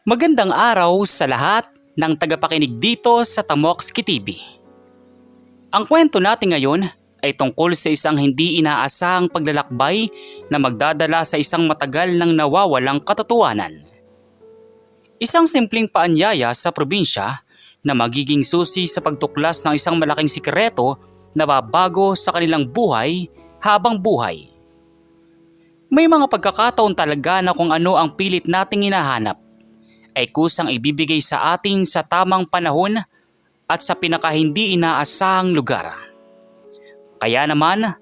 Magandang araw sa lahat ng tagapakinig dito sa Tamokski TV. Ang kwento natin ngayon ay tungkol sa isang hindi inaasahang paglalakbay na magdadala sa isang matagal nang nawawalang katotohanan. Isang simpleng paanyaya sa probinsya na magiging susi sa pagtuklas ng isang malaking sikreto na babago sa kanilang buhay habang buhay. May mga pagkakataon talaga na kung ano ang pilit nating hinahanap ay kusang ibibigay sa ating sa tamang panahon at sa pinakahindi inaasahang lugar. Kaya naman,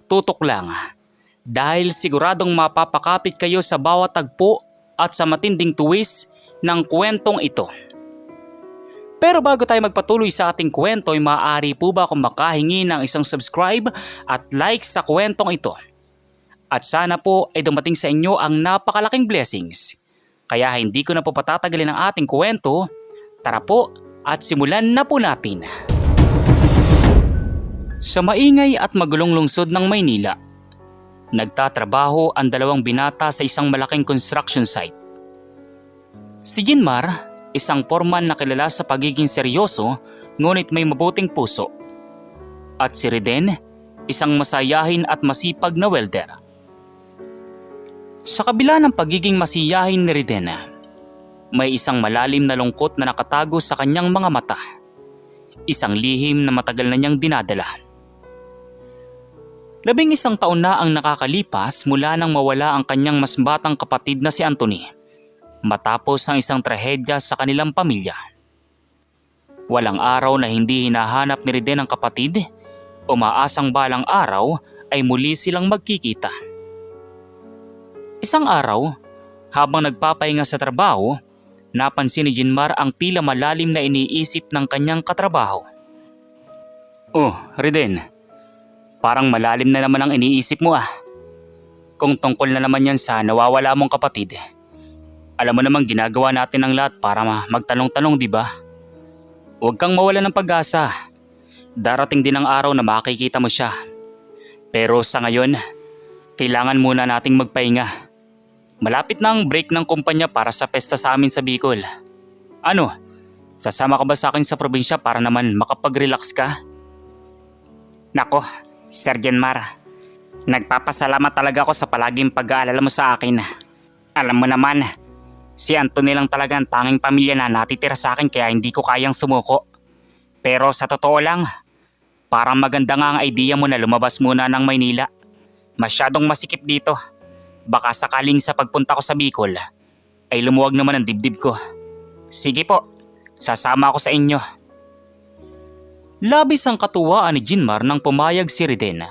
tutok lang dahil siguradong mapapakapit kayo sa bawat tagpo at sa matinding tuwis ng kwentong ito. Pero bago tayo magpatuloy sa ating kwento ay maaari po ba akong makahingi ng isang subscribe at like sa kwentong ito? At sana po ay dumating sa inyo ang napakalaking blessings. Kaya hindi ko na po patatagalin ang ating kwento. Tara po at simulan na po natin. Sa maingay at magulong lungsod ng Maynila, nagtatrabaho ang dalawang binata sa isang malaking construction site. Si Ginmar, isang foreman na kilala sa pagiging seryoso ngunit may mabuting puso. At si Riden, isang masayahin at masipag na welder. Sa kabila ng pagiging masiyahin ni Riden, may isang malalim na lungkot na nakatago sa kanyang mga mata. Isang lihim na matagal na niyang dinadala. 11 taon na ang nakakalipas mula nang mawala ang kanyang mas batang kapatid na si Anthony, matapos ang isang trahedya sa kanilang pamilya. Walang araw na hindi hinahanap ni Riden ang kapatid, umaasang balang araw ay muli silang magkikita. Isang araw, habang nagpapahinga sa trabaho, napansin ni Ginmar ang tila malalim na iniisip ng kanyang katrabaho. "Oh, Riden, parang malalim na naman ang iniisip mo ah. Kung tungkol na naman yan sa nawawala mong kapatid, alam mo namang ginagawa natin ang lahat para magtanong-tanong, di ba? Huwag kang mawala ng pag-asa. Darating din ang araw na makikita mo siya. Pero sa ngayon, kailangan muna nating magpahinga. Malapit na ang break ng kumpanya para sa pesta sa amin sa Bicol. Ano, sasama ka ba sa akin sa probinsya para naman makapag-relax ka?" "Nako, Sir Ginmar, nagpapasalamat talaga ako sa palaging pag-aalala mo sa akin. Alam mo naman, si Anthony lang talaga ang tanging pamilya na natitira sa akin kaya hindi ko kayang sumuko. Pero sa totoo lang, parang maganda nga ang idea mo na lumabas muna ng Maynila. Masyadong masikip dito. Baka sakaling sa pagpunta ko sa Bicol ay lumuwag naman ang dibdib ko. Sige po, sasama ako sa inyo." Labis ang katuwaan ni Ginmar nang pumayag si Riden.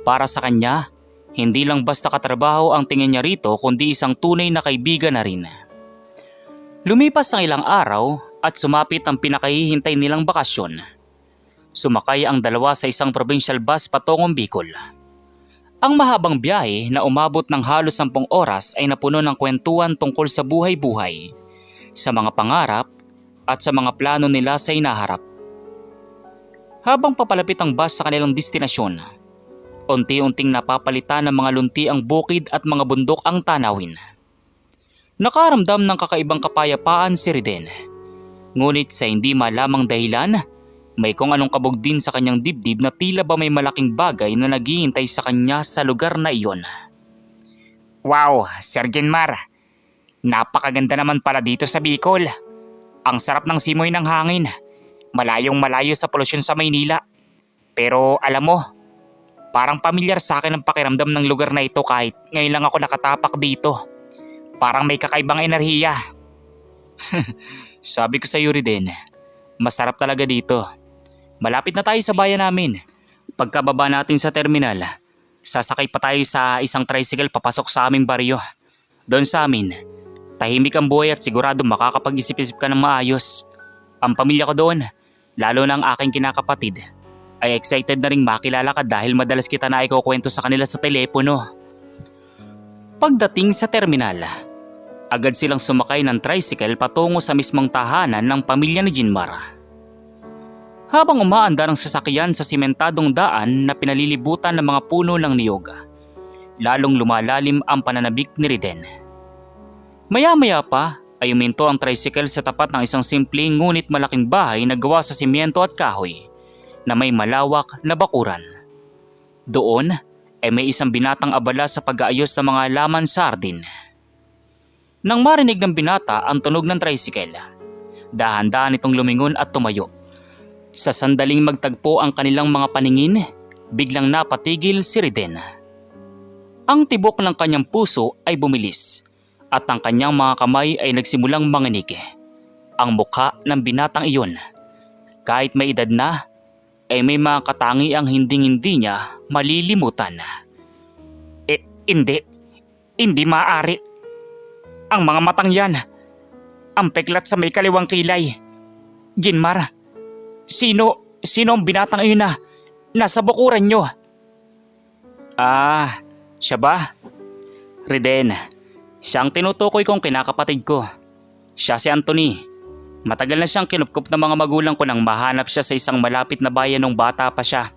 Para sa kanya, hindi lang basta katrabaho ang tingin niya rito kundi isang tunay na kaibigan na rin. Lumipas ang ilang araw at sumapit ang pinakahihintay nilang bakasyon. Sumakay ang dalawa sa isang provincial bus patungong Bicol. Ang mahabang biyahe na umabot ng halos 10 oras ay napuno ng kwentuhan tungkol sa buhay-buhay, sa mga pangarap at sa mga plano nila sa inaharap. Habang papalapit ang bus sa kanilang destinasyon, unti-unting napapalitan ng mga lunti ang bukid at mga bundok ang tanawin. Nakaramdam ng kakaibang kapayapaan si Riden, ngunit sa hindi malamang dahilan, may kung anong kabog din sa kanyang dibdib na tila ba may malaking bagay na naghihintay sa kanya sa lugar na iyon. "Wow, Sir Ginmar, napakaganda naman pala dito sa Bicol. Ang sarap ng simoy ng hangin, malayong malayo sa polusyon sa Maynila. Pero alam mo, parang pamilyar sa akin ang pakiramdam ng lugar na ito kahit ngayon lang ako nakatapak dito. Parang may kakaibang enerhiya." "Sabi ko sa iyo, Riden, masarap talaga dito. Malapit na tayo sa bayan namin. Pagkababa natin sa terminal, sasakay pa tayo sa isang tricycle papasok sa aming baryo. Doon sa amin, tahimik ang buhay at sigurado makakapag-isip-isip ka ng maayos. Ang pamilya ko doon, lalo na ang aking kinakapatid, ay excited na ring makilala ka dahil madalas kita na ikukwento sa kanila sa telepono." Pagdating sa terminal, agad silang sumakay ng tricycle patungo sa mismong tahanan ng pamilya ni Ginmar. Habang umaandar ang sasakyan sa simentadong daan na pinalilibutan ng mga puno ng niyog, lalong lumalalim ang pananabik ni Riden. Maya-maya pa ay uminto ang tricycle sa tapat ng isang simpleng ngunit malaking bahay na gawa sa simyento at kahoy na may malawak na bakuran. Doon ay may isang binatang abala sa pag-aayos ng mga laman sa hardin. Nang marinig ng binata ang tunog ng tricycle, dahan-dahan itong lumingon at tumayo. Sa sandaling magtagpo ang kanilang mga paningin, biglang napatigil si Riden. Ang tibok ng kanyang puso ay bumilis at ang kanyang mga kamay ay nagsimulang manginig. Ang mukha ng binatang iyon, kahit may edad na, ay may mga katangiang hinding-hindi niya malilimutan. Hindi maaari. Ang mga matang yan, ang peklat sa may kaliwang kilay. Ginmar, sino ang binatang iyon na nasa bukuran nyo? Siya ba? Riden, siya ang tinutukoy kong kinakapatid ko. Siya si Anthony. Matagal na siyang kinupkup ng mga magulang ko nang mahanap siya sa isang malapit na bayan nung bata pa siya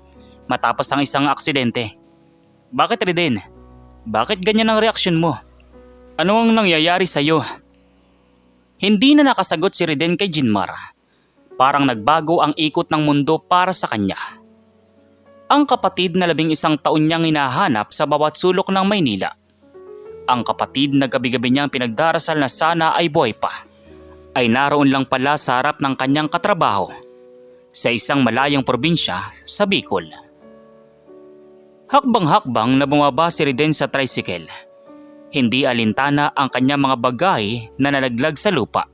matapos ang isang aksidente. Bakit Riden? Bakit ganyan ang reaksyon mo? Ano ang nangyayari sa'yo? Hindi na nakasagot si Riden kay Ginmar. Parang nagbago ang ikot ng mundo para sa kanya. Ang kapatid na 11 taon niyang hinahanap sa bawat sulok ng Maynila. Ang kapatid na gabi-gabi niyang pinagdarasal na sana ay buhay pa, ay naroon lang pala sa harap ng kanyang katrabaho sa isang malayong probinsya sa Bicol. Hakbang-hakbang na bumaba si Riden sa tricycle. Hindi alintana ang kanyang mga bagay na nalaglag sa lupa.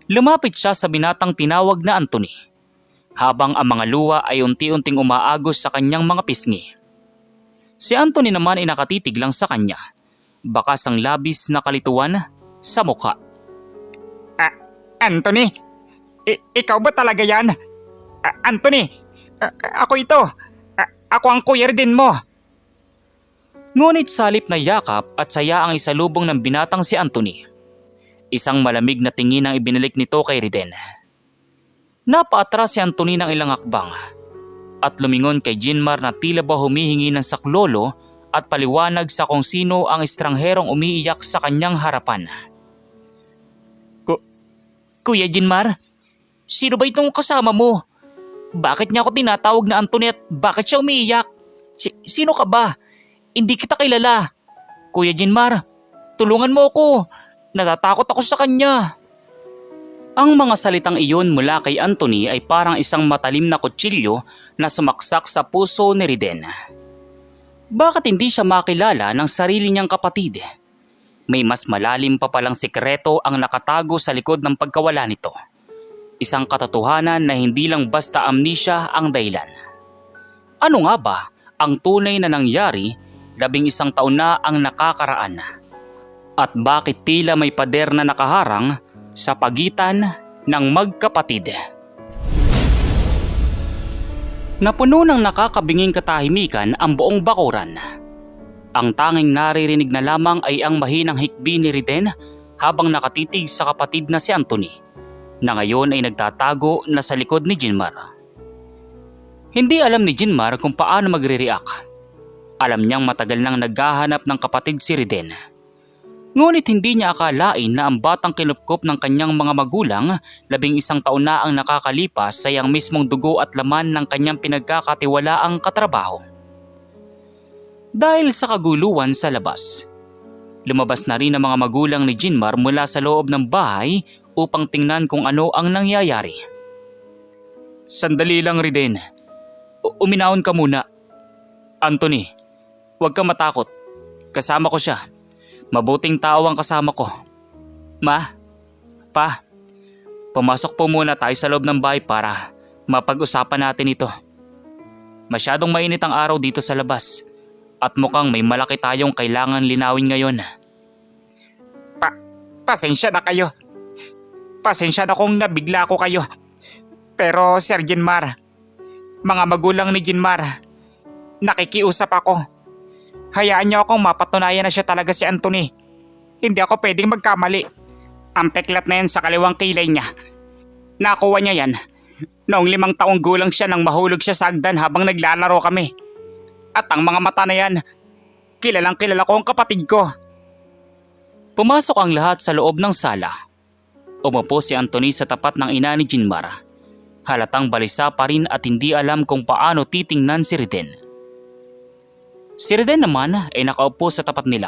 Lumapit siya sa binatang tinawag na Anthony, habang ang mga luha ay unti-unting umaagos sa kanyang mga pisngi. Si Anthony naman ay nakatitig lang sa kanya, bakas ang labis na kalituan sa mukha. Anthony? Ikaw ba talaga yan? Anthony! Ako ito! Ako ang Kuya Riden mo! Ngunit salip na yakap at saya ang isalubong ng binatang si Anthony. Isang malamig na tingin ang ibinalik nito kay Riden. Napaatras si Anthony ng ilang hakbang at lumingon kay Ginmar na tila ba humihingi ng saklolo at paliwanag sa kung sino ang estrangherong umiiyak sa kanyang harapan. Kuya Ginmar, sino ba itong kasama mo? Bakit niya ako tinatawag na Anthony at bakit siya umiiyak? Sino ka ba? Hindi kita kilala. Kuya Ginmar, tulungan mo ako. Natatakot ako sa kanya. Ang mga salitang iyon mula kay Anthony ay parang isang matalim na kutsilyo na sumaksak sa puso ni Riden. Bakit hindi siya makilala ng sarili niyang kapatid? May mas malalim pa palang sikreto ang nakatago sa likod ng pagkawala nito. Isang katotohanan na hindi lang basta amnesia ang dahilan. Ano nga ba ang tunay na nangyari 11 taon na ang nakakaraan? At bakit tila may pader na nakaharang sa pagitan ng magkapatid? Napuno ng nakakabinging katahimikan ang buong bakuran. Ang tanging naririnig na lamang ay ang mahinang hikbi ni Riden habang nakatitig sa kapatid na si Anthony, na ngayon ay nagtatago na sa likod ni Ginmar. Hindi alam ni Ginmar kung paano magre-react. Alam niyang matagal nang naghahanap ng kapatid si Riden. Ngunit hindi niya akalain na ang batang kinupkop ng kanyang mga magulang 11 taon na ang nakakalipas sa yang mismong dugo at laman ng kanyang pinagkakatiwalaang katrabaho. Dahil sa kaguluhan sa labas, lumabas na rin ang mga magulang ni Ginmar mula sa loob ng bahay upang tingnan kung ano ang nangyayari. Sandali lang Riden. Uminahon ka muna. Anthony, huwag kang matakot. Kasama ko siya. Mabuting tao ang kasama ko. Ma, Pa, pumasok po muna tayo sa loob ng bahay para mapag-usapan natin ito. Masyadong mainit ang araw dito sa labas at mukhang may malaki tayong kailangan linawin ngayon. Pasensya na kayo. Pasensya na kung nabigla ko kayo. Pero Sir Ginmar, mga magulang ni Ginmar, nakikiusap ako. Hayaan niyo akong mapatunayan na siya talaga si Anthony. Hindi ako pwedeng magkamali. Ang peklat na yan sa kaliwang kilay niya. Nakuha niya yan noong 5 taong gulang siya nang mahulog siya sa hagdan habang naglalaro kami. At ang mga mata na yan, kilalang kilala ko ang kapatid ko. Pumasok ang lahat sa loob ng sala. Umupo si Anthony sa tapat ng ina ni Jinmar. Halatang balisa pa rin at hindi alam kung paano titingnan si Riden. Si Riden naman ay nakaupo sa tapat nila.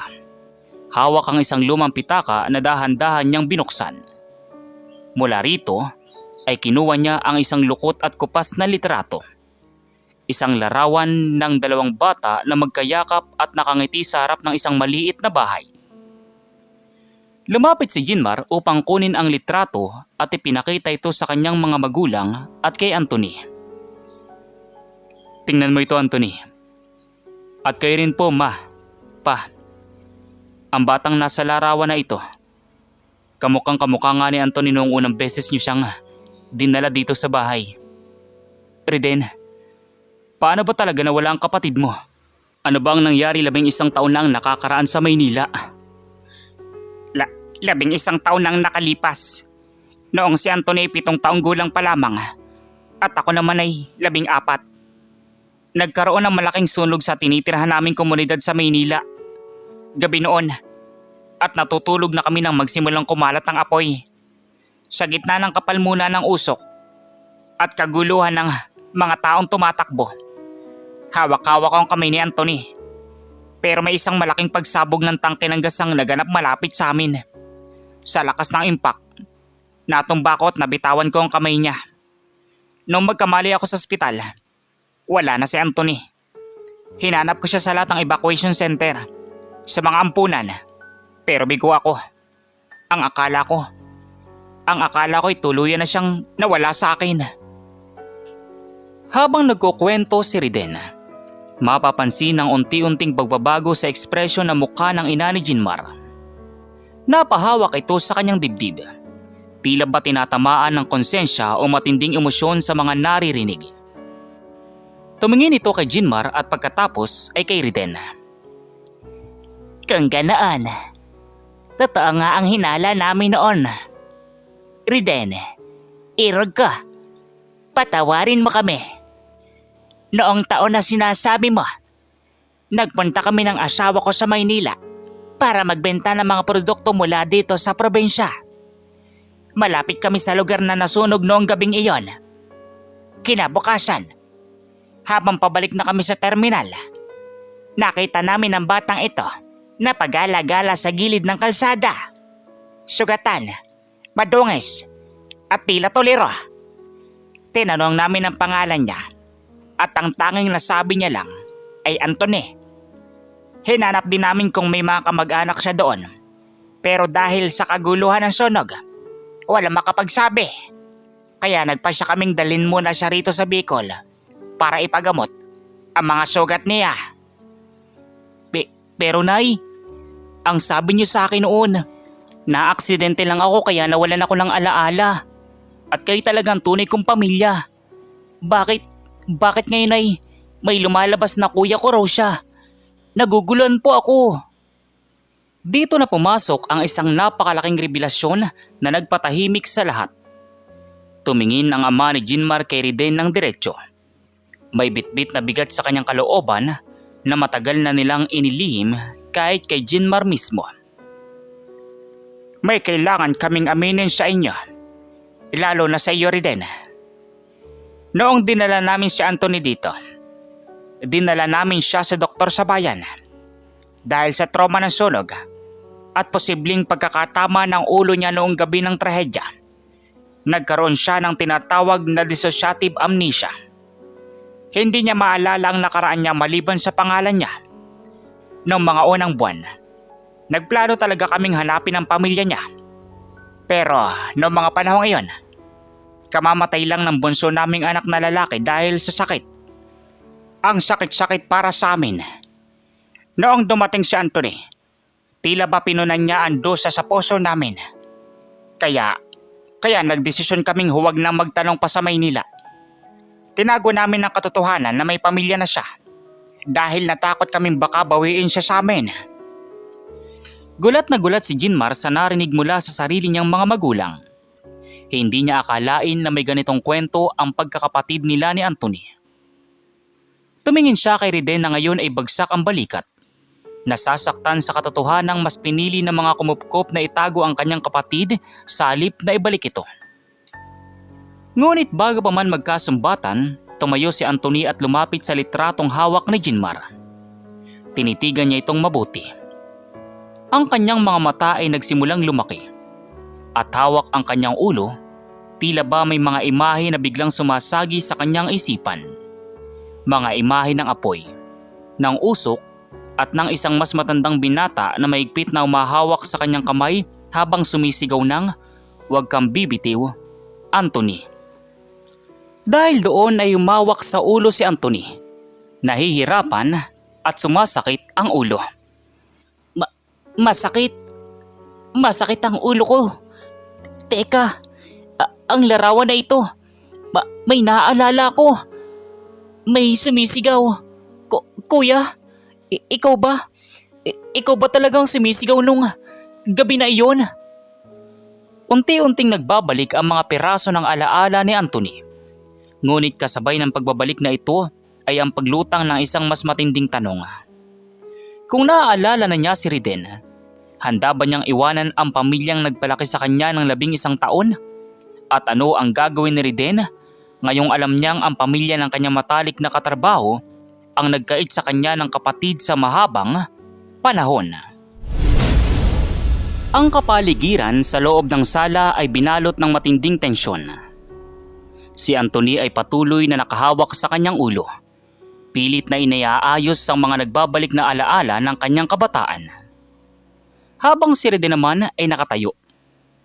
Hawak ang isang lumang pitaka na dahan-dahan niyang binuksan. Mula rito ay kinuha niya ang isang lukot at kupas na litrato. Isang larawan ng dalawang bata na magkayakap at nakangiti sa harap ng isang maliit na bahay. Lumapit si Jinmar upang kunin ang litrato at ipinakita ito sa kanyang mga magulang at kay Anthony. Tingnan mo ito, Anthony. At kayo rin po, ma, pa. Ang batang nasa larawan na ito. Kamukhang kamukha nga ni Anthony noong unang beses niyo siyang dinala dito sa bahay. Riden, paano ba talaga nawala ang kapatid mo? Ano bang nangyari 11 taon lang nakakaraan sa Maynila? 11 taon nang nakalipas. Noong si Anthony 7 taong gulang pa lamang at ako naman ay 14. Nagkaroon ng malaking sunog sa tinitirahan naming komunidad sa Maynila. Gabi noon at natutulog na kami nang magsimulang kumalat ang apoy. Sa gitna ng kapalmunan ng usok at kaguluhan ng mga taong tumatakbo. Hawak-hawak ang kamay ni Anthony. Pero may isang malaking pagsabog ng tangke ng gas ang naganap malapit sa amin. Sa lakas ng impact, natumba ko at nabitawan ko ang kamay niya. Nung magkamali ako sa ospital, wala na si Anthony. Hinanap ko siya sa lahat ng evacuation center, sa mga ampunan. Pero bigo ako. Ang akala ko ay tuluyan na siyang nawala sa akin. Habang nagkukwento si Riden, mapapansin ang unti-unting pagbabago sa ekspresyon ng mukha ng ina ni Jinmar. Napahawak ito sa kanyang dibdib. Tila ba tinatamaan ng konsensya o matinding emosyon sa mga naririnig. Tumingin ito kay Jinmar at pagkatapos ay kay Riden. Kung ganaan, totoo nga ang hinala namin noon. Riden, irog ka. Patawarin mo kami. Noong taon na sinasabi mo, nagpunta kami ng asawa ko sa Maynila para magbenta ng mga produkto mula dito sa probinsya. Malapit kami sa lugar na nasunog noong gabing iyon. Kinabukasan, habang pabalik na kami sa terminal, nakita namin ang batang ito na pagala-gala sa gilid ng kalsada. Sugatan, madungis, at tila tuliro. Tinanong namin ang pangalan niya at ang tanging nasabi niya lang ay Anthony. Hinanap din namin kung may mga kamag-anak siya doon. Pero dahil sa kaguluhan ng sunog, wala makapagsabi. Kaya nagpasya kaming dalhin muna siya rito sa Bicol para ipagamot ang mga sugat niya. Pero Nay, ang sabi niyo sa akin noon, na-aksidente lang ako kaya nawalan ako ng alaala. At kayo talagang tunay kong pamilya. Bakit ngayon ay may lumalabas na kuya ko raw siya? Naguguluhan po ako. Dito na pumasok ang isang napakalaking revelasyon na nagpatahimik sa lahat. Tumingin ang ama ni Jinmar kay Riden ng diretso. May bitbit na bigat sa kanyang kalooban na matagal na nilang inilihim kahit kay Jinmar mismo. May kailangan kaming aminin sa inyo, lalo na sa iyo, Riden. Noong dinala namin si Anthony dito, dinala namin siya sa doktor sa bayan. Dahil sa trauma ng sunog at posibleng pagkakatama ng ulo niya noong gabi ng trahedya, nagkaroon siya ng tinatawag na dissociative amnesia. Hindi niya maalala ang nakaraan niya maliban sa pangalan niya. Noong mga unang buwan, nagplano talaga kaming hanapin ang pamilya niya. Pero noong mga panahon ngayon, kamamatay lang ng bunso naming anak na lalaki dahil sa sakit. Ang sakit-sakit para sa amin. Noong dumating si Anthony, tila ba pinunan niya ang dosa sa puso namin. Kaya nagdesisyon kaming huwag nang magtanong pa sa Maynila. Tinago namin ang katotohanan na may pamilya na siya dahil natakot kaming baka bawiin siya sa amin. Gulat na gulat si Jinmar sa narinig mula sa sarili niyang mga magulang. Hindi niya akalain na may ganitong kwento ang pagkakapatid nila ni Anthony. Tumingin siya kay Riden na ngayon ay bagsak ang balikat. Nasasaktan sa katotohanang mas pinili ng mga kumupkop na itago ang kanyang kapatid sa halip na ibalik ito. Ngunit bago pa man magkasumbatan, tumayo si Anthony at lumapit sa litratong hawak ni Ginmar. Tinitigan niya itong mabuti. Ang kanyang mga mata ay nagsimulang lumaki. At hawak ang kanyang ulo, tila ba may mga imahe na biglang sumasagi sa kanyang isipan. Mga imahe ng apoy, ng usok, at ng isang mas matandang binata na mahigpit na umahawak sa kanyang kamay habang sumisigaw ng, "Huwag kang bibitiw, Anthony." Dahil doon ay umawak sa ulo si Anthony. Nahihirapan at sumasakit ang ulo. Masakit. Masakit ang ulo ko. Teka, ang larawan na ito. May naaalala ko. May sumisigaw. Kuya, ikaw ba? Ikaw ba talagang sumisigaw nung gabi na iyon? Unti-unting nagbabalik ang mga piraso ng alaala ni Anthony. Ngunit kasabay ng pagbabalik na ito ay ang paglutang ng isang mas matinding tanong. Kung naaalala na niya si Riden, handa ba niyang iwanan ang pamilyang nagpalaki sa kanya ng 11 taon? At ano ang gagawin ni Riden ngayong alam niyang ang pamilya ng kanyang matalik na katrabaho ang nagkait sa kanya ng kapatid sa mahabang panahon? Ang kapaligiran sa loob ng sala ay binalot ng matinding tensyon. Si Anthony ay patuloy na nakahawak sa kanyang ulo. Pilit na inaayos ang mga nagbabalik na alaala ng kanyang kabataan. Habang si Reden naman ay nakatayo.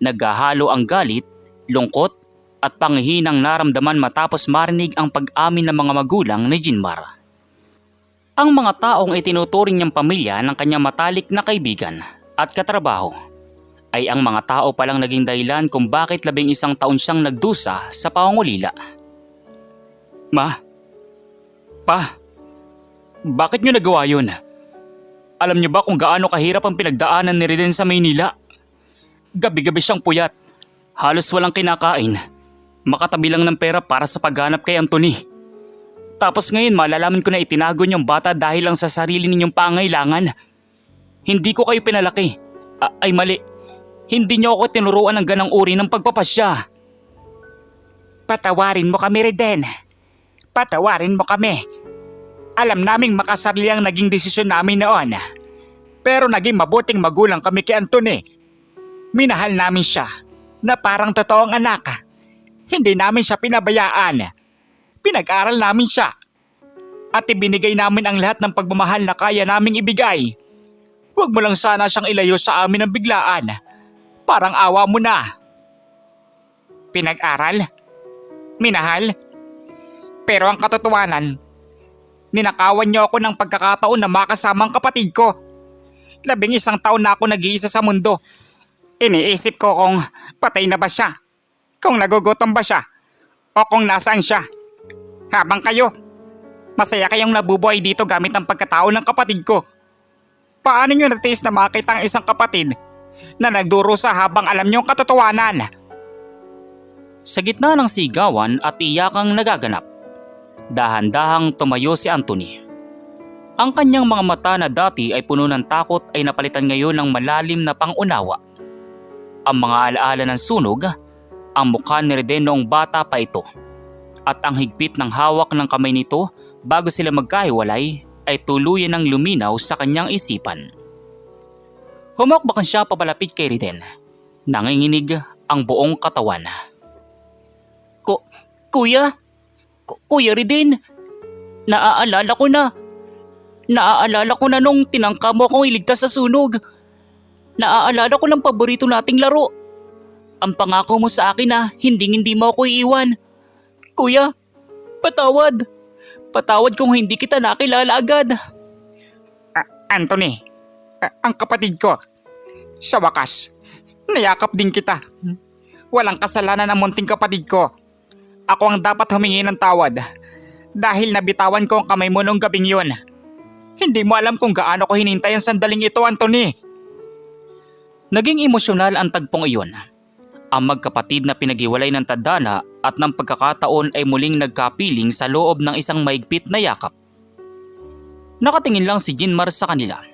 Naghahalo ang galit, lungkot at panghihinang naramdaman matapos marinig ang pag-amin ng mga magulang ni Ginmar. Ang mga taong itinuturing niyang pamilya ng kanyang matalik na kaibigan at katrabaho ay ang mga tao palang naging dahilan kung bakit 11 taon siyang nagdusa sa pangungulila. Ma? Pa? Bakit niyo nagawa yun? Alam niyo ba kung gaano kahirap ang pinagdaanan ni Reden sa Maynila? Gabi-gabi siyang puyat. Halos walang kinakain. Makatabi lang ng pera para sa paghanap kay Anthony. Tapos ngayon malalaman ko na itinago niyong bata dahil lang sa sarili ninyong pangailangan. Hindi ko kayo pinalaki. Ay mali. Hindi niyo ako tinuruan ng ganang uri ng pagpapasya. Patawarin mo kami, Reden. Patawarin mo kami. Alam naming makasarili ang naging desisyon namin noon. Pero naging mabuting magulang kami kay Anthony. Minahal namin siya na parang totoong anak. Hindi namin siya pinabayaan. Pinag-aral namin siya. At ibinigay namin ang lahat ng pagmamahal na kaya naming ibigay. Huwag mo lang sana siyang ilayo sa amin ng biglaan. Parang awa mo na. Pinag-aral? Minahal? Pero ang katotohanan, ninakawan niyo ako ng pagkakataon na makasama ang kapatid ko. 11 taon na ako nag-iisa sa mundo. Iniisip ko kung patay na ba siya, kung nagugutom ba siya, o kung nasaan siya. Habang kayo, masaya kayong nabubuhay dito gamit ang pagkatao ng kapatid ko. Paano niyo natiis na makita ang isang kapatid na nagdurusa habang alam niyo ang katotohanan? Sa gitna ng sigawan at iyakang nagaganap, dahan-dahang tumayo si Anthony. Ang kanyang mga mata na dati ay puno ng takot ay napalitan ngayon ng malalim na pangunawa. Ang mga alaala ng sunog, ang mukha ni Reden noong bata pa ito, at ang higpit ng hawak ng kamay nito bago sila magkahiwalay ay tuluyan ng luminaw sa kanyang isipan. Humakbakan siya papalapit kay Reden. Nanginginig ang buong katawan. Kuya? Kuya Reden? Naaalala ko na. Naaalala ko na nung tinangka mo akong iligtas sa sunog. Naaalala ko ng paborito nating laro. Ang pangako mo sa akin na hindi mo ako iiwan. Kuya, patawad. Patawad kung hindi kita nakilala agad. Anthony, ang kapatid ko. Sa wakas, nayakap din kita. Walang kasalanan ang munting kapatid ko. Ako ang dapat humingi ng tawad dahil nabitawan ko ang kamay mo noong gabing yun. Hindi mo alam kung gaano ko hinintay ang sandaling ito, Anthony. Naging emosyonal ang tagpong iyon. Ang magkapatid na pinaghiwalay ng tadhana at ng pagkakataon ay muling nagkapiling sa loob ng isang maigpit na yakap. Nakatingin lang si Ginmar sa kanila.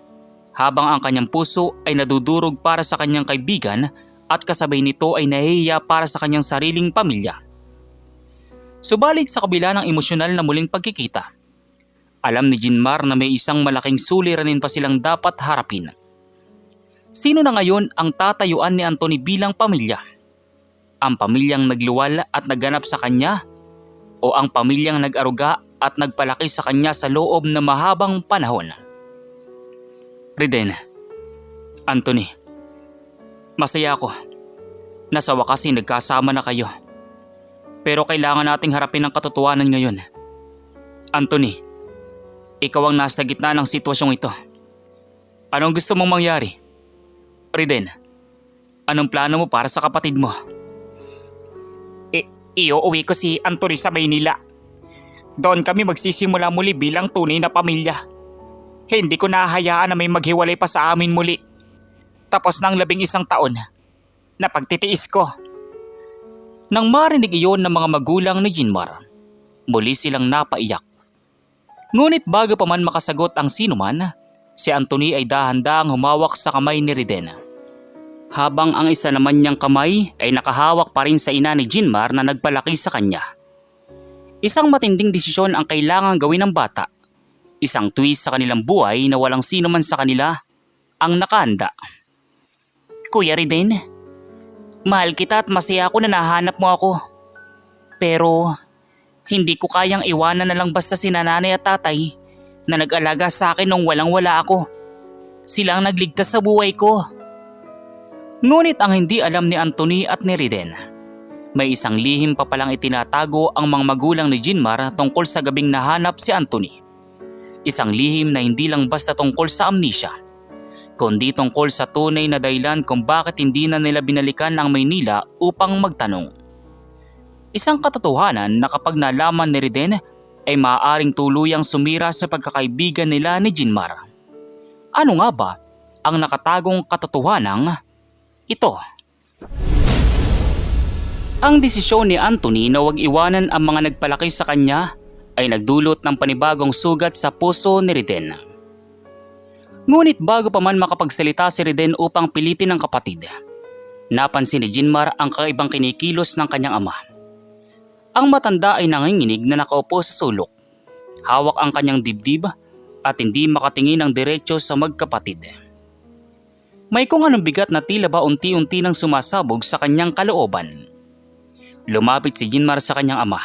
habang ang kanyang puso ay nadudurog para sa kanyang kaibigan at kasabay nito ay nahihiya para sa kanyang sariling pamilya. Subalit sa kabila ng emosyonal na muling pagkikita, alam ni Jinmar na may isang malaking suliranin pa silang dapat harapin. Sino na ngayon ang tatayuan ni Anthony bilang pamilya? Ang pamilyang nagluwal at nagganap sa kanya o ang pamilyang nag-aruga at nagpalaki sa kanya sa loob ng mahabang panahon? Riden, Anthony, masaya ako na sa wakas ay nagkasama na kayo. Pero kailangan nating harapin ang katotohanan ngayon. Anthony, ikaw ang nasa gitna ng sitwasyong ito. Anong gusto mong mangyari? Riden, anong plano mo para sa kapatid mo? Iuuwi ko si Anthony sa Maynila. Doon kami magsisimula muli bilang tunay na pamilya. Hindi ko nahahayaan na may maghiwalay pa sa amin muli. Tapos ng 11 taon na pagtitiis ko. Nang marinig iyon ng mga magulang ni Jinmar, muli silang napaiyak. Ngunit bago pa man makasagot ang sinuman, si Anthony ay dahan-dahang humawak sa kamay ni Riden. Habang ang isa naman niyang kamay ay nakahawak pa rin sa ina ni Jinmar na nagpalaki sa kanya. Isang matinding desisyon ang kailangang gawin ng bata. Isang twist sa kanilang buhay na walang sino man sa kanila ang nakahanda. Kuya Riden, mahal kita at masaya ako na nahanap mo ako. Pero hindi ko kayang iwanan na lang basta si nanay at tatay na nag-alaga sa akin nung walang-wala ako. Sila ang nagligtas sa buhay ko. Ngunit ang hindi alam ni Anthony at ni Riden, may isang lihim pa palang itinatago ang mga magulang ni Jinmar tungkol sa gabing nahanap si Anthony. Isang lihim na hindi lang basta tungkol sa amnesia, kundi tungkol sa tunay na dahilan kung bakit hindi na nila binalikan ang Maynila upang magtanong. Isang katotohanan na kapag nalaman ni Riden ay maaaring tuluyang sumira sa pagkakaibigan nila ni Jinmar. Ano nga ba ang nakatagong katotohanang ito? Ang desisyon ni Anthony na huwag iwanan ang mga nagpalaki sa kanya ay nagdulot ng panibagong sugat sa puso ni Riden. Ngunit bago pa man makapagsalita si Riden upang pilitin ang kapatid, napansin ni Jinmar ang kakaibang kinikilos ng kanyang ama. Ang matanda ay nanginginig na nakaupo sa sulok. Hawak ang kanyang dibdib at hindi makatingin ng diretso sa magkapatid. May kung anong bigat na tila ba unti-unti nang sumasabog sa kanyang kalooban. Lumapit si Jinmar sa kanyang ama.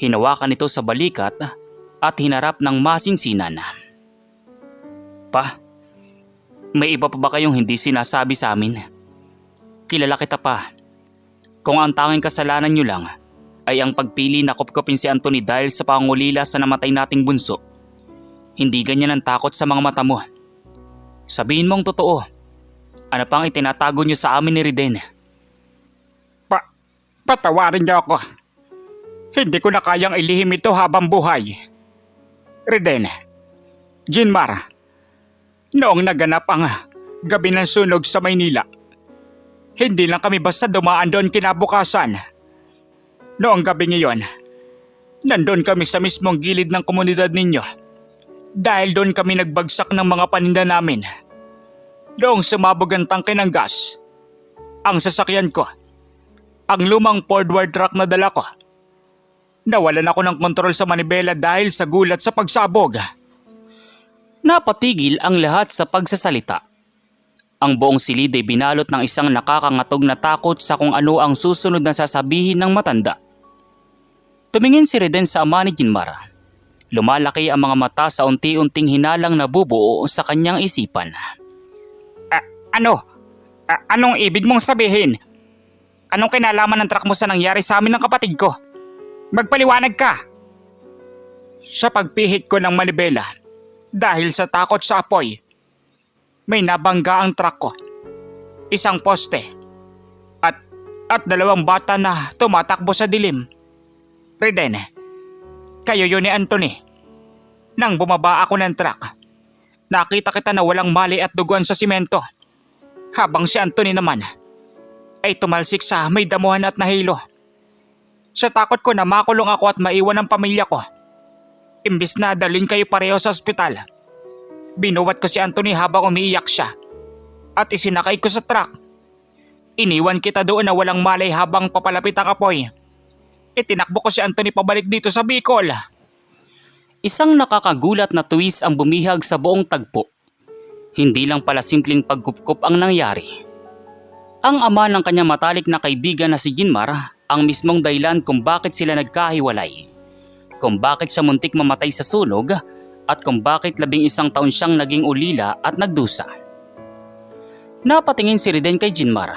Hinawakan ito sa balikat at hinarap ng masinsinan. Pa, may iba pa ba kayong hindi sinasabi sa amin? Kilala kita pa. Kung ang tanging kasalanan niyo lang ay ang pagpili na kupkupin si Anthony dahil sa pangungulila sa namatay nating bunso, hindi ganyan ang takot sa mga mata mo. Sabihin mong totoo. Ano pang itinatago niyo sa amin ni Riden? Patawarin niyo ako. Hindi ko na kayang ilihim ito habang buhay. Riden, Jinmar, noong naganap ang gabi ng sunog sa Maynila, hindi lang kami basta dumaan doon kinabukasan. Noong gabi ngayon, nandun kami sa mismong gilid ng komunidad ninyo dahil doon kami nagbagsak ng mga paninda namin. Noong sumabog ang tangke ng gas, ang sasakyan ko, ang lumang forward truck na dala ko, nawalan ako ng kontrol sa manibela dahil sa gulat sa pagsabog. Napatigil ang lahat sa pagsasalita. Ang buong silid ay binalot ng isang nakakangatog na takot sa kung ano ang susunod na sasabihin ng matanda. Tumingin si Riden sa ama ni Jinmar. Lumalaki ang mga mata sa unti-unting hinalang nabubuo sa kanyang isipan. Anong ibig mong sabihin? Anong kinalaman ng truck mo sa nangyari sa amin ng kapatid ko? Magpaliwanag ka! Sa pagpihit ko ng manibela, dahil sa takot sa apoy, may nabangga ang truck ko. Isang poste. At 2 bata na tumatakbo sa dilim. Riden, kayo yun ni Anthony. Nang bumaba ako ng truck, nakita kita na walang mali at duguan sa simento. Habang si Anthony naman ay tumalsik sa may damuhan at nahilo. Sa takot ko na makulong ako at maiwan ang pamilya ko, imbis na dalhin kayo pareho sa ospital, Binuwat ko si Anthony habang umiiyak siya at isinakay ko sa truck. Iniwan kita doon na walang malay habang papalapit ang apoy. Itinakbo ko si Anthony pabalik dito sa Bicol. Isang nakakagulat na twist ang bumihag sa buong tagpo. Hindi lang pala simpleng pagkupkup ang nangyari. Ang ama ng kanyang matalik na kaibigan na si Ginmar ang mismong dahilan kung bakit sila nagkahiwalay. Kung bakit siya muntik mamatay sa sunog at kung bakit 11 taon siyang naging ulila at nagdusa. Napatingin si Riden kay Ginmar.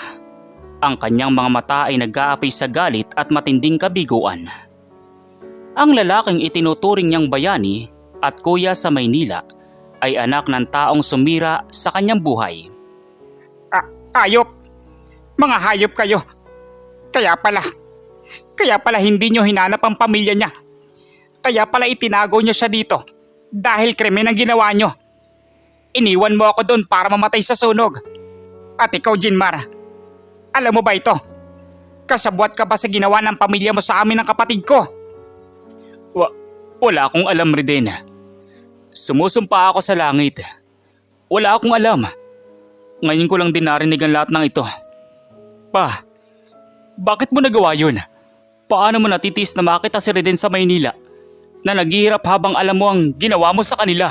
Ang kanyang mga mata ay nag-aapay sa galit at matinding kabiguan. Ang lalaking itinuturing niyang bayani at kuya sa Maynila ay anak ng taong sumira sa kanyang buhay. Hayop! Mga hayop kayo! Kaya pala hindi nyo hinanap ang pamilya niya. Kaya pala itinago nyo siya dito dahil krimen ang ginawa nyo. Iniwan mo ako doon para mamatay sa sunog. At ikaw, Ginmar, alam mo ba ito? Kasabwat ka ba sa ginawa ng pamilya mo sa amin ng kapatid ko? Wala akong alam, Riden. Sumusumpa ako sa langit. Wala akong alam. Ngayon ko lang din narinig ang lahat ng ito. Pa, bakit mo nagawa yun? Paano mo natitiis na makita si Riden sa Maynila na naghihirap habang alam mo ang ginawa mo sa kanila?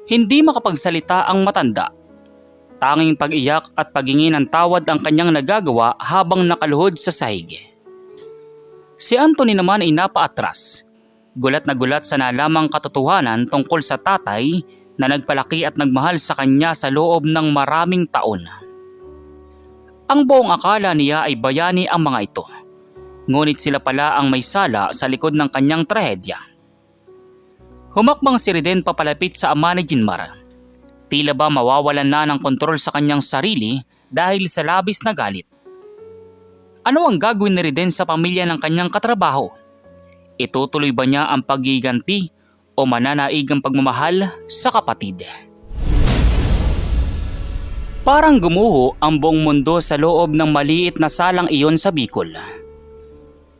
Hindi makapagsalita ang matanda. Tanging pag-iyak at paghingi ng tawad ang kanyang nagagawa habang nakaluhod sa sahig. Si Anthony naman ay napaatras. Gulat na gulat sa nalamang katotohanan tungkol sa tatay na nagpalaki at nagmahal sa kanya sa loob ng maraming taon. Ang buong akala niya ay bayani ang mga ito. Ngunit sila pala ang may sala sa likod ng kanyang trahedya. Humakbang si Riden papalapit sa ama ni Ginmar. Tila ba mawawalan na ng kontrol sa kanyang sarili dahil sa labis na galit. Ano ang gagawin ni Riden sa pamilya ng kanyang katrabaho? Itutuloy ba niya ang paggiganti o mananaigang pagmamahal sa kapatid? Parang gumuho ang buong mundo sa loob ng maliit na salang iyon sa Bicol.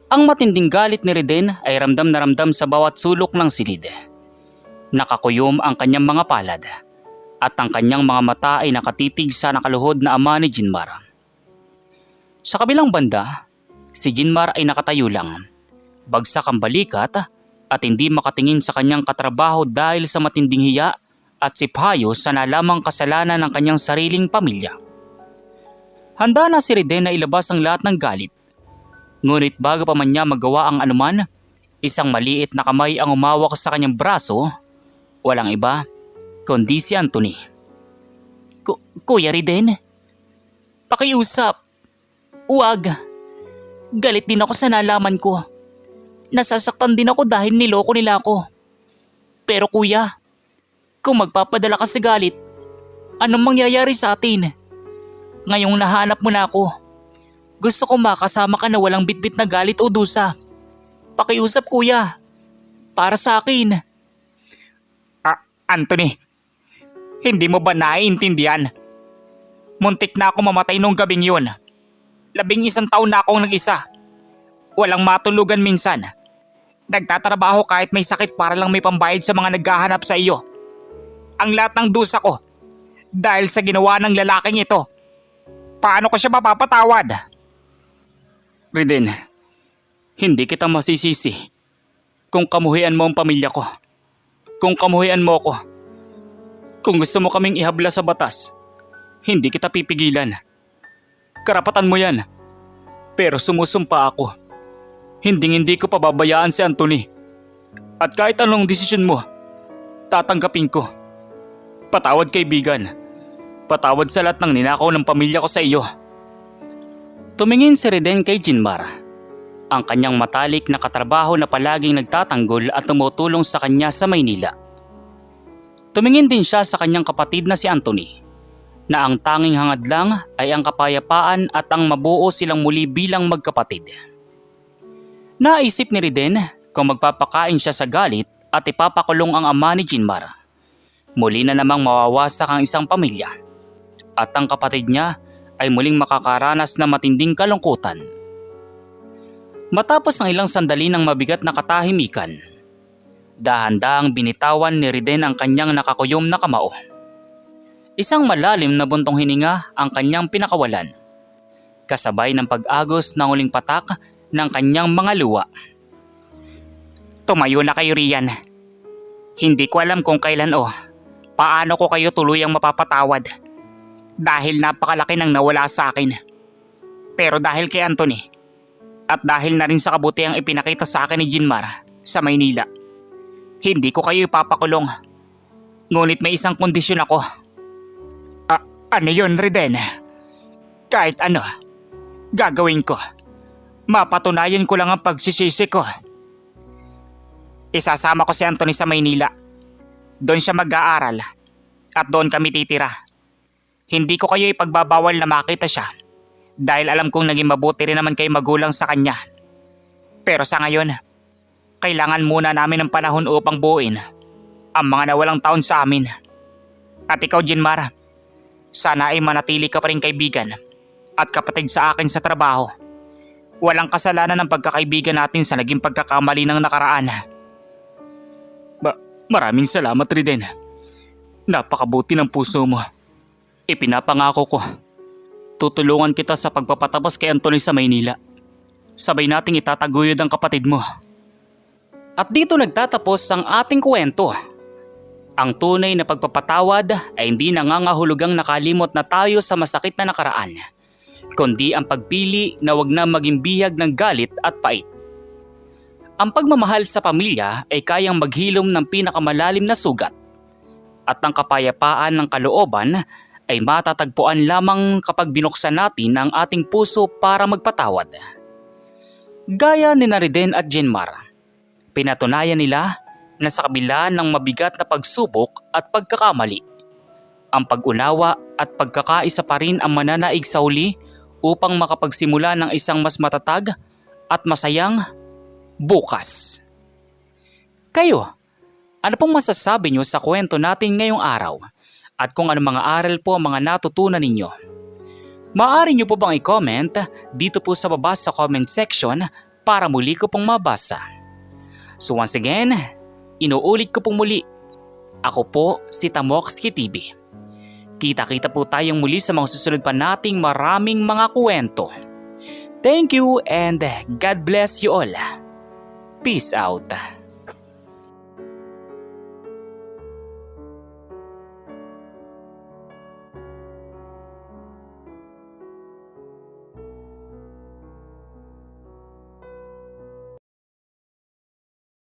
Ang matinding galit ni Riden ay ramdam na ramdam sa bawat sulok ng silid. Nakakuyom ang kanyang mga palad at ang kanyang mga mata ay nakatitig sa nakaluhod na ama ni Ginmar. Sa kabilang banda, si Ginmar ay nakatayo lang. Bagsak ang balikat at hindi makatingin sa kanyang katrabaho dahil sa matinding hiya at sipayo sa nalamang kasalanan ng kanyang sariling pamilya. Handa na si Riden na ilabas ang lahat ng galit. Ngunit bago pa man niya magawa ang anuman, isang maliit na kamay ang umawak sa kanyang braso, walang iba kundi si Anthony. Kuya Riden, pakiusap. Huwag. Galit din ako sa nalaman ko. Nasasaktan din ako dahil niloko nila ako. Pero kuya, kung magpapadala ka sa galit, anong mangyayari sa atin? Ngayong nahanap mo na ako, gusto ko makasama ka na walang bitbit na galit o dusa. Pakiusap kuya, para sa akin. Anthony, hindi mo ba naiintindihan? Muntik na ako mamatay nung gabing yun. 11 taon na akong nag-isa. Walang matulugan minsan. Nagtatrabaho kahit may sakit para lang may pambayad sa mga naghahanap sa iyo. Ang lahat ng dusa ko dahil sa ginawa ng lalaking ito. Paano ko siya mapapatawad? Riden, hindi kita masisisi kung kamuhian mo ang pamilya ko. Kung kamuhian mo ko. Kung gusto mo kaming ihabla sa batas, hindi kita pipigilan. Karapatan mo yan. Pero sumusumpa ako. Hindi ko pababayaan si Anthony. At kahit anong desisyon mo, tatanggapin ko. Patawad kaibigan. Patawad sa lahat ng ninakaw ng pamilya ko sa iyo. Tumingin si Riden kay Ginmar. Ang kanyang matalik na katrabaho na palaging nagtatanggol at tumutulong sa kanya sa Maynila. Tumingin din siya sa kanyang kapatid na si Anthony, na ang tanging hangad lang ay ang kapayapaan at ang mabuo silang muli bilang magkapatid. Naisip ni Riden kung magpapakain siya sa galit at ipapakulong ang ama ni Ginmar. Muli na namang mawawasak ang isang pamilya at ang kapatid niya ay muling makakaranas na matinding kalungkutan. Matapos ang ilang sandali ng mabigat na katahimikan, Dahan-dahang binitawan ni Riden ang kanyang nakakuyom na kamao. Isang malalim na buntong hininga ang kanyang pinakawalan, kasabay ng pag-agos ng uling patak ng kanyang mga luwa. Tumayo na kayo riyan. Hindi ko alam kung kailan o paano ko kayo tuluyang mapapatawad dahil napakalaki ng nawala sa akin. Pero dahil kay Anthony at dahil na rin sa kabutihang ipinakita sa akin ni Jinmar sa Maynila, hindi ko kayo ipapakulong. Ngunit may isang kondisyon ako. Ano yun, Riden? Kahit ano, gagawin ko. Mapatunayan ko lang ang pagsisisi ko. Isasama ko si Anthony sa Maynila. Doon siya mag-aaral at doon kami titira. Hindi ko kayo ipagbabawal na makita siya dahil alam kong naging mabuti rin naman kayo magulang sa kanya. Pero sa ngayon, kailangan muna namin ng panahon upang buuin ang mga nawalang taon sa amin. At ikaw, Jinmar, sana ay manatili ka pa rin kaibigan at kapatid sa akin sa trabaho. Walang kasalanan ng pagkakaibigan natin sa naging pagkakamali ng nakaraan. Maraming salamat, Riden. Napakabuti ng puso mo. Ipinapangako ko, tutulungan kita sa pagpapatapos kay Anthony sa Maynila. Sabay nating itataguyod ang kapatid mo. At dito nagtatapos ang ating kwento. Ang tunay na pagpapatawad ay hindi nangangahulugang nakalimot na tayo sa masakit na nakaraan, kundi ang pagpili na wag na maging bihag ng galit at pait. Ang pagmamahal sa pamilya ay kayang maghilom ng pinakamalalim na sugat, at ang kapayapaan ng kalooban ay matatagpuan lamang kapag binuksan natin ang ating puso para magpatawad. Gaya ni Riden at Jinmar, pinatunayan nila na sa kabila ng mabigat na pagsubok at pagkakamali, ang pag-unawa at pagkakaisa pa rin ang mananaig sa huli upang makapagsimula ng isang mas matatag at masayang bukas. Kayo, ano pong masasabi nyo sa kwento natin ngayong araw? At kung ano mga aral po ang mga natutunan ninyo? Maaari nyo po bang i-comment dito po sa baba sa comment section para muli ko pong mabasa. So once again, inuulit ko pong muli, ako po si Tamoxki TV. Kita-kita po tayong muli sa mga susunod pa nating maraming mga kwento. Thank you and God bless you all. Peace out.